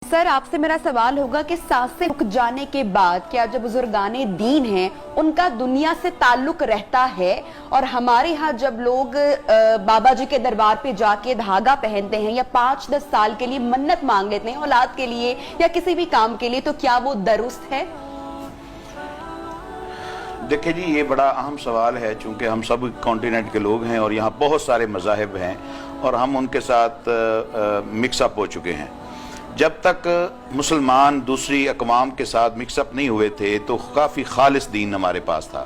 سر آپ سے میرا سوال ہوگا کہ سانسیں رک جانے کے بعد کیا جو بزرگان دین ہیں ان کا دنیا سے تعلق رہتا ہے؟ اور ہمارے ہاں جب لوگ بابا جی کے دربار پہ جا کے دھاگا پہنتے ہیں یا 5-10 سال کے لیے منت مانگ لیتے ہیں اولاد کے لیے یا کسی بھی کام کے لیے، تو کیا وہ درست ہے؟ دیکھیں جی، یہ بڑا اہم سوال ہے، چونکہ ہم سب کانٹیننٹ کے لوگ ہیں اور یہاں بہت سارے مذاہب ہیں اور ہم ان کے ساتھ مکس اپ ہو چکے ہیں۔ جب تک مسلمان دوسری اقوام کے ساتھ مکس اپ نہیں ہوئے تھے تو کافی خالص دین ہمارے پاس تھا۔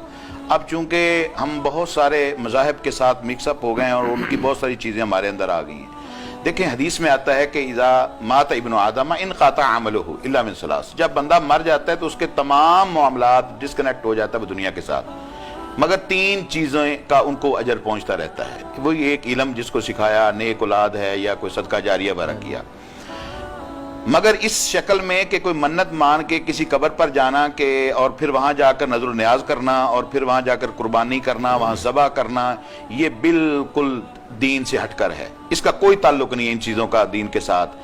اب چونکہ ہم بہت سارے مذاہب کے ساتھ مکس اپ ہو گئے ہیں اور ان کی بہت ساری چیزیں ہمارے اندر آ گئی ہیں۔ دیکھیں حدیث میں آتا ہے کہ اذا مات ابن آدم انقطع عملہ الا من ثلاث، جب بندہ مر جاتا ہے تو اس کے تمام معاملات ڈسکنیکٹ ہو جاتا ہے وہ دنیا کے ساتھ، مگر 3 چیزیں کا ان کو اجر پہنچتا رہتا ہے۔ وہی ایک علم جس کو سکھایا، نیک اولاد ہے یا کوئی صدقہ جاریہ وغیرہ کیا۔ مگر اس شکل میں کہ کوئی منت مان کے کسی قبر پر جانا کہ اور پھر وہاں جا کر نظر و نیاز کرنا اور پھر وہاں جا کر قربانی کرنا، وہاں ذبح کرنا، یہ بالکل دین سے ہٹ کر ہے۔ اس کا کوئی تعلق نہیں ہے ان چیزوں کا دین کے ساتھ۔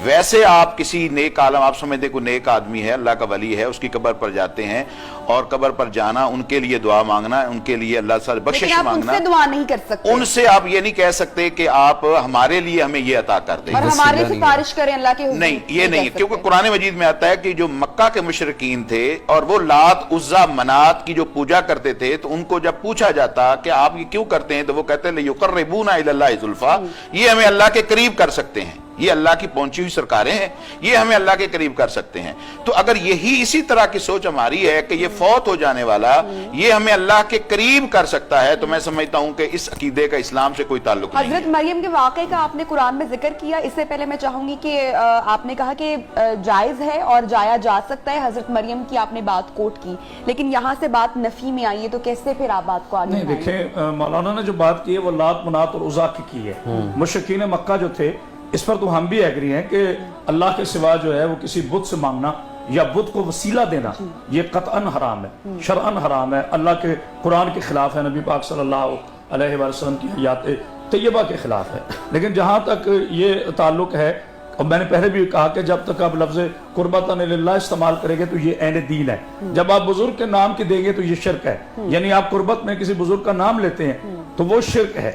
ویسے آپ کسی نیک عالم، آپ سمجھتے کوئی نیک آدمی ہے، اللہ کا ولی ہے، اس کی قبر پر جاتے ہیں اور قبر پر جانا، ان کے لیے دعا مانگنا، ان کے لیے اللہ سے بخشش مانگنا، لیکن آپ ان سے دعا نہیں کر سکتے، ان سے آپ یہ نہیں کہہ سکتے کہ آپ ہمارے لیے ہمیں یہ عطا کر دیں اور ہمارے سفارش کریں اللہ کے حکم، نہیں، یہ نہیں ہے، کیونکہ قرآن مجید میں آتا ہے کہ جو مکہ کے مشرکین تھے اور وہ لات عزا منات کی جو پوجا کرتے تھے تو ان کو جب پوچھا جاتا کہ آپ یہ کیوں کرتے ہیں تو وہ کہتے ہیں لِيُقَرِّبُونَ إِلَى اللَّهِ زُلْفَىٰ، یہ ہمیں اللہ کے قریب کر سکتے ہیں، یہ اللہ کی پہنچی ہوئی سرکاریں ہیں، یہ ہمیں اللہ کے قریب کر سکتے ہیں۔ تو اگر یہی اسی طرح کی سوچ ہماری ہے کہ یہ فوت ہو جانے والا یہ ہمیں اللہ کے قریب کر سکتا ہے، تو میں سمجھتا ہوں کہ اس عقیدے کا اسلام سے کوئی تعلق نہیں ہے۔ حضرت مریم کے واقعے کا آپ نے قرآن میں ذکر کیا، اس سے پہلے میں چاہوں گی کہ آپ نے کہا کہ جائز ہے اور جایا جا سکتا ہے، حضرت مریم کی آپ نے بات کوٹ کی، لیکن یہاں سے بات نفی میں آئی ہے تو کیسے پھر آپ بات کو آگے نہیں؟ دیکھیں مولانا نے جو بات کی ہے وہ لات منات اور عزا کی ہے۔ مشرکین مکہ جو تھے اس پر تو ہم بھی ایگری ہیں کہ اللہ کے سوا جو ہے وہ کسی بت سے مانگنا یا بت کو وسیلہ دینا یہ قطعاً حرام ہے، شرعاً حرام ہے، اللہ کے قرآن کے خلاف ہے، نبی پاک صلی اللہ علیہ وسلم کی حیات طیبہ کے خلاف ہے۔ لیکن جہاں تک یہ تعلق ہے، اور میں نے پہلے بھی کہا کہ جب تک آپ لفظ قربتاً للہ استعمال کریں گے تو یہ عین دین ہے۔ جب آپ بزرگ کے نام کی دیں گے تو یہ شرک ہے، یعنی آپ قربت میں کسی بزرگ کا نام لیتے ہیں تو وہ شرک ہے۔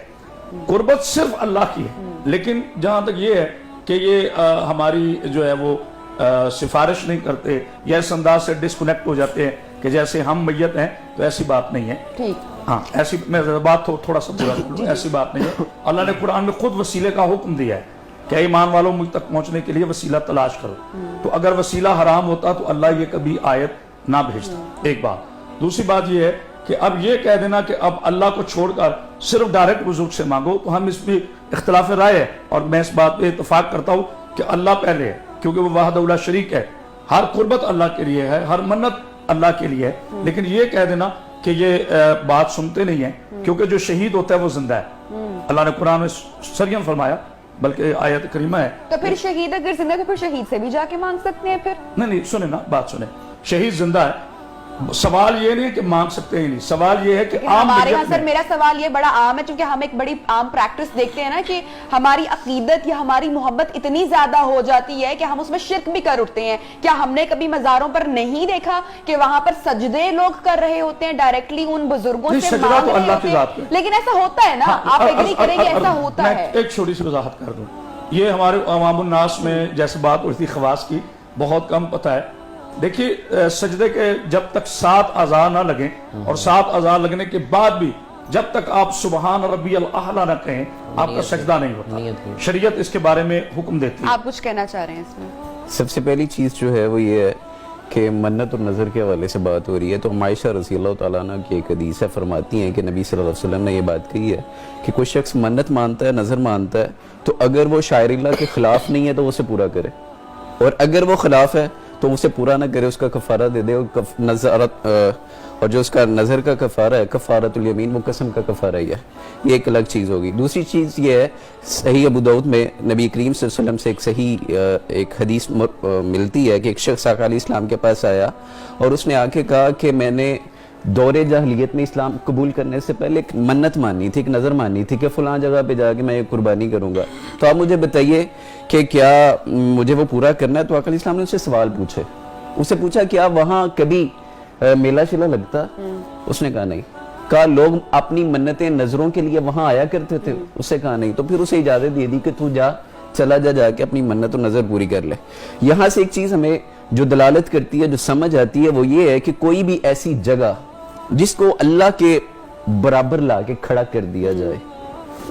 قربت صرف اللہ کی ہے، لیکن جہاں تک یہ ہے کہ یہ ہماری جو ہے وہ سفارش نہیں کرتے یا اس انداز سے ڈسکنیکٹ ہو جاتے ہیں کہ جیسے ہم میت ہیں، تو ایسی بات نہیں ہے۔ ہاں، ایسی میں بات تھوڑا سا پورا کر لوں، ایسی بات نہیں ہے۔ اللہ نے قرآن میں خود وسیلے کا حکم دیا ہے کہ ایمان والوں مجھ تک پہنچنے کے لیے وسیلہ تلاش کرو۔ تو اگر وسیلہ حرام ہوتا تو اللہ یہ کبھی آیت نہ بھیجتا، ایک بات۔ دوسری بات یہ ہے کہ اب یہ کہہ دینا کہ اب اللہ کو چھوڑ کر صرف ڈائریکٹ بزرگ سے مانگو، تو ہم اس میں اختلاف رائے ہے، اور میں اس بات پہ اتفاق کرتا ہوں کہ اللہ پہلے ہے، کیونکہ وہ وحدہ لا شریک ہے، ہر قربت اللہ کے لیے ہے، ہر منت اللہ کے لیے ہے۔ لیکن یہ کہہ دینا کہ یہ بات سنتے نہیں ہیں، کیونکہ جو شہید ہوتا ہے وہ زندہ ہے، اللہ نے قرآن میں سریم فرمایا، بلکہ آیت کریمہ ہے۔ تو پھر شہید اگر زندہ ہے تو پھر شہید سے بھی جا کے مانگ سکتے ہیں؟ پھر نہیں، سنیں نا، بات سنیں، شہید زندہ ہے، سوال یہ نہیں کہ مانگ سکتے ہیں، نہیں، سوال یہ ہے کہ ہمارے یہاں سر میرا سوال یہ بڑا عام ہے، چونکہ ہم ایک بڑی عام پریکٹس دیکھتے ہیں نا کہ ہماری عقیدت یا ہماری محبت اتنی زیادہ ہو جاتی ہے کہ ہم اس میں شرک بھی کر اٹھتے ہیں۔ کیا ہم نے کبھی مزاروں پر نہیں دیکھا کہ وہاں پر سجدے لوگ کر رہے ہوتے ہیں ڈائریکٹلی ان بزرگوں سے مانگ رہے ہوتے ہیں؟ لیکن ایسا ہوتا ہے نا، آپ ایگری کریں گے ایسا ہوتا ہے؟ ایک چھوٹی سی وضاحت کر دوں، یہ ہمارے عوام الناس میں جیسے بات ہوئی تھی خواص کی بہت کم پتہ ہے۔ دیکھیے سجدے کے جب تک 7 اعضاء نہ لگیں اور 7 اعضاء لگنے کے بعد بھی جب تک آپ سبحان ربی الاعلیٰ نہ کہیں آپ کا سجدہ نہیں ہوتا۔ شریعت اس کے بارے میں حکم دیتی ہے۔ آپ کچھ کہنا چاہ رہے ہیں اس میں؟ سب سے پہلی چیز جو ہے وہ یہ ہے کہ منت اور نظر کے حوالے سے بات ہو رہی ہے، تو عائشہ رضی اللہ تعالیٰ عنہ کی ایک حدیث ہے، فرماتی ہیں کہ نبی صلی اللہ علیہ وسلم نے یہ بات کہی ہے کہ کوئی شخص منت مانتا ہے، نظر مانتا ہے، تو اگر وہ شاعر اللہ کے خلاف نہیں ہے تو اسے پورا کرے، اور اگر وہ خلاف ہے تو اسے پورا نہ کرے، اس کا کفارہ دے دے، اور جو اس کا نظر کا کفارہ ہے کفارۃ الیمین، وہ قسم کا کفارہ ہی ہے، یہ ایک الگ چیز ہوگی۔ دوسری چیز یہ ہے، صحیح ابو داؤد میں نبی کریم صلی اللہ علیہ وسلم سے ایک صحیح ایک حدیث ملتی ہے کہ ایک شخص آقا علیہ السلام کے پاس آیا اور اس نے آ کے کہا کہ میں نے دور جاہلیت میں اسلام قبول کرنے سے پہلے ایک منت مانی تھی, ایک نظر مانی تھی کہ فلاں جگہ پہ جا کے میں یہ قربانی کروں گا, تو آپ مجھے بتائیے کہ کیا مجھے وہ پورا کرنا ہے؟ تو آقا علیہ السلام نے اسے سوال پوچھے, اسے پوچھا کیا وہاں کبھی میلہ شلہ لگتا؟ اس نے کہا نہیں. کہا لوگ اپنی منتیں نظروں کے لیے وہاں آیا کرتے تھے؟ اسے کہا نہیں. تو پھر اسے اجازت دے دی کہ تو چلا جا کے اپنی منت و نظر پوری کر لے. یہاں سے ایک چیز ہمیں جو دلالت کرتی ہے, جو سمجھ آتی ہے, وہ یہ ہے کہ کوئی بھی ایسی جگہ جس کو اللہ کے برابر لا کے کھڑا کر دیا جائے,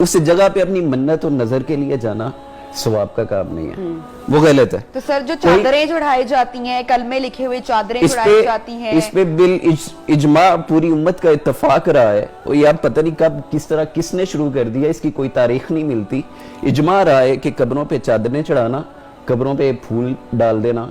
اس جگہ پہ اپنی منت اور نظر کے لیے جانا ثواب کا کام نہیں ہے, وہ غلط ہے. تو سر جو چادریں چڑھائی جاتی ہیں, کلمے لکھے ہوئے چادریں چڑھائی جاتی ہیں, اس پہ اجماع پوری امت کا اتفاق رہا ہے. وہ یہ آپ پتہ نہیں کب کس طرح کس نے شروع کر دیا, اس کی کوئی تاریخ نہیں ملتی. اجماع رہا ہے کہ قبروں پہ چادریں چڑھانا, قبروں پہ پھول ڈال دینا,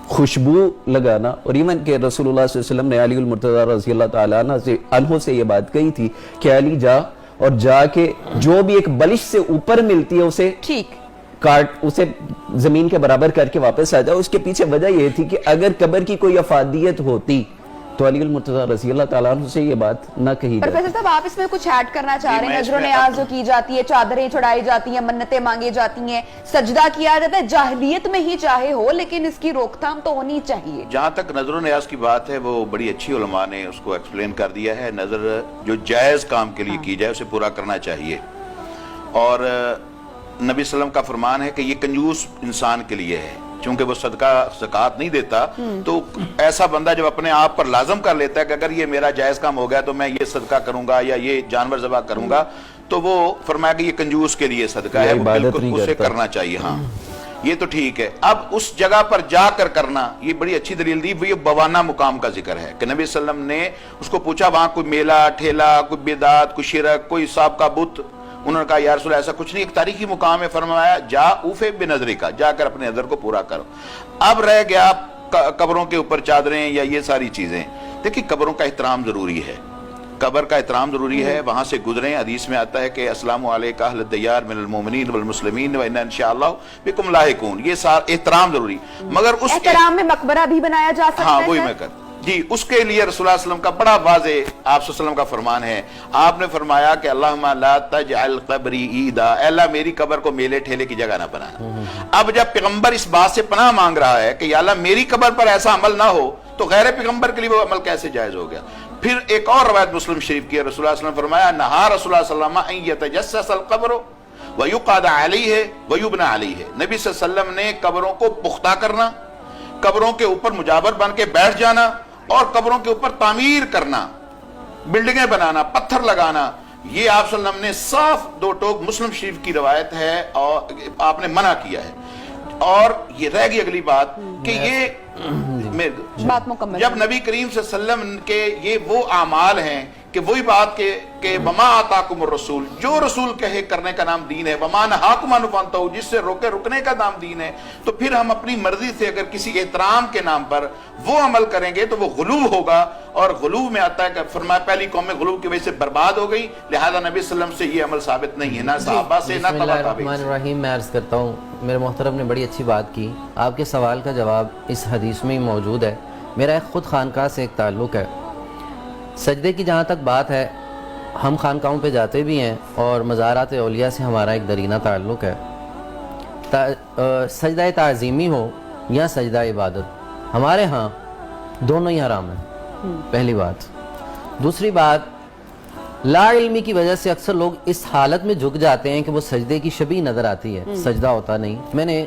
خوشبو لگانا, اور ایون کہ رسول اللہ صلی اللہ علیہ وسلم نے علی المرتضیٰ رضی اللہ تعالیٰ عنہ سے یہ بات کہی تھی کہ علی جا کے جو بھی ایک بلش سے اوپر ملتی ہے اسے ٹھیک کاٹ, اسے زمین کے برابر کر کے واپس آ جاؤ. اس کے پیچھے وجہ یہ تھی کہ اگر قبر کی کوئی افادیت ہوتی تو علی المرتضیٰ رضی اللہ تعالیٰ عنہ سے یہ بات نہ کہی جاتی. پروفیسر صاحب آپ اس میں کچھ ایڈ کرنا چاہ رہے ہیں؟ نظر و نیاز جو کی جاتی ہے, چادریں چڑھائی جاتی ہیں, منتیں مانگی جاتی ہیں, سجدہ کیا جاتا ہے, جاہلیت میں ہی چاہے ہو, لیکن اس کی روک تھام تو ہونی چاہیے. جہاں تک نظر و نیاز کی بات ہے وہ بڑی اچھی علماء نے اس کو ایکسپلین کر دیا ہے. نظر جو جائز کام کے لیے کی جائے اسے پورا کرنا چاہیے, اور نبی صلی اللہ علیہ وسلم کا فرمان ہے کہ یہ کنجوس انسان کے لیے ہے, چونکہ وہ صدقہ زکوٰۃ نہیں دیتا. تو ایسا بندہ جب اپنے آپ پر لازم کر لیتا ہے کہ اگر یہ میرا جائز کام ہو گیا تو میں یہ صدقہ کروں گا یا یہ جانور ذبح کروں گا, تو وہ فرمایا کہ یہ کنجوس کے لیے صدقہ ہے, وہ بالکل اسے کرنا چاہیے. ہاں یہ تو ٹھیک ہے. اب اس جگہ پر جا کر کرنا, یہ بڑی اچھی دلیل دی. یہ بوانا مقام کا ذکر ہے کہ نبی صلی اللہ علیہ وسلم نے اس کو پوچھا وہاں کوئی میلہ ٹھیلا, کوئی بدعت, کوئی شرک, کوئی صاحب کا بت. انہوں نے کہا یا رسول اللہ ایسا کچھ نہیں, ایک تاریخی مقام ہے. فرمایا جا اوفے بنظری کا, جا کر اپنے نظر کو پورا کرو. اب رہ گیا قبروں کے اوپر چادریں یا یہ ساری چیزیں. دیکھیں قبروں کا احترام ضروری ہے, قبر کا احترام ضروری ہے. وہاں سے گزریں. حدیث میں آتا ہے کہ السلام علیکم اہل الدیار من المؤمنین والمسلمین وانا انشاءاللہ بکم لاحقون. یہ احترام ضروری, مگر اس احترام میں مقبرہ بھی بنایا جا سکتا ہے. ہاں وہی میں جی, اس کے لیے رسول اللہ صلی اللہ علیہ وسلم کا بڑا واضح آپ صلی اللہ علیہ وسلم کا فرمان ہے. آپ نے فرمایا کہ اللہم لا تجعل قبری عیدا, اے اللہ میری قبر کو میلے ٹھیلے کی جگہ نہ بنانا. اب جب پیغمبر اس بات سے پناہ مانگ رہا ہے کہ یا اللہ میری قبر پر ایسا عمل نہ ہو, تو غیر پیغمبر کے لیے وہ عمل کیسے جائز ہو گیا؟ پھر ایک اور روایت مسلم شریف کی ہے, رسول اللہ صلی اللہ علیہ وسلم فرمایا نہا رسول اللہ صلی اللہ علیہ وسلم ان یتجسس القبر ویقعد علیہ ویبنى علیہ. نبی صلی اللہ علیہ وسلم نے قبروں کو پختہ کرنا, قبروں کے اوپر مجاور بن کے بیٹھ جانا, اور قبروں کے اوپر تعمیر کرنا, بلڈنگیں بنانا, پتھر لگانا, یہ آپ صلی اللہ علیہ وسلم نے صاف دو ٹوک مسلم شریف کی روایت ہے اور آپ نے منع کیا ہے. اور یہ رہ گئی اگلی بات کہ یہ بات مکمل, جب نبی کریم صلی اللہ علیہ وسلم کے یہ وہ اعمال ہیں کہ وہی بات کہ وما آتاکم الرسول, جو رسول کہے کرنے کا نام دین ہے, وما نہاکم عنہ فانتہوا, جس سے روکے رکنے کا نام دین ہے. تو پھر ہم اپنی مرضی سے اگر کسی احترام کے نام پر وہ عمل کریں گے تو وہ غلو ہوگا, اور غلو میں آتا ہے کہ فرمایا پہلی قوم میں غلو کی وجہ سے برباد ہو گئی. لہذا نبی صلی اللہ علیہ وسلم سے یہ عمل ثابت نہیں ہے, نہ صحابہ سے نہ تبع تابعین. الرحمن الرحیم. میں عرض کرتا ہوں, میرے محترم نے بڑی اچھی بات کی. آپ کے سوال کا جواب اس حدیث میں ہی موجود ہے. میرا ایک خود خانقاہ سے ایک تعلق ہے. سجدے کی جہاں تک بات ہے, ہم خانقاہوں پہ جاتے بھی ہیں اور مزارات اولیاء سے ہمارا ایک درینہ تعلق ہے. سجدہ تعظیمی ہو یا سجدہ عبادت, ہمارے ہاں دونوں ہی حرام ہیں, پہلی بات. دوسری بات, لا علمی کی وجہ سے اکثر لوگ اس حالت میں جھک جاتے ہیں کہ وہ سجدے کی شبیہ نظر آتی ہے, سجدہ ہوتا نہیں. میں نے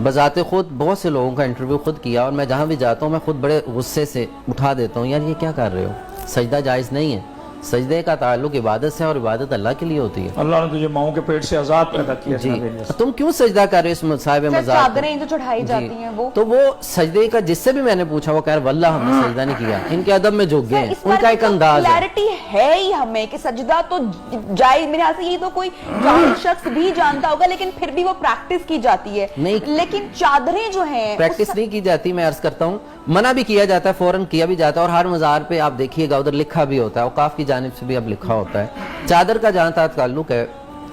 بذات خود بہت سے لوگوں کا انٹرویو خود کیا, اور میں جہاں بھی جاتا ہوں میں خود بڑے غصے سے اٹھا دیتا ہوں, یار یہ کیا کر رہے ہو, سجدہ جائز نہیں ہے. سجدے کا تعلق عبادت سے, اور عبادت اللہ کے لیے ہوتی ہے. اللہ نے تجھے ماؤں کے پیٹ سے آزاد پیدا کیا. جی, تم کیوں سجدہ کر رہے ہو اس صاحب مزار کو؟ چادریں جو چڑھائی جاتی ہیں وہ, تو وہ سجدے کا جس سے بھی میں نے پوچھا وہ کہہ رہا واللہ ہم نے سجدہ نہیں کیا. ان کے ادب میں جھک گئے ہیں, ان کا ایک انداز ہے. کلیئرٹی ہے ہی ہمیں کہ سجدہ تو جائز, میرے خیال سے یہ تو کوئی جاہل شخص بھی جانتا ہوگا, لیکن پھر بھی وہ پریکٹس کی جاتی ہے. لیکن چادریں جو ہیں پریکٹس نہیں کی جاتی. میں عرض کرتا ہوں منع بھی کیا جاتا ہے, فوراً کیا بھی جاتا ہے, اور ہر مزار پہ آپ دیکھیے گا ادھر لکھا بھی ہوتا ہے, اوقاف کی جانب سے بھی اب لکھا ہوتا ہے. چادر کا جہاں تک تعلق ہے,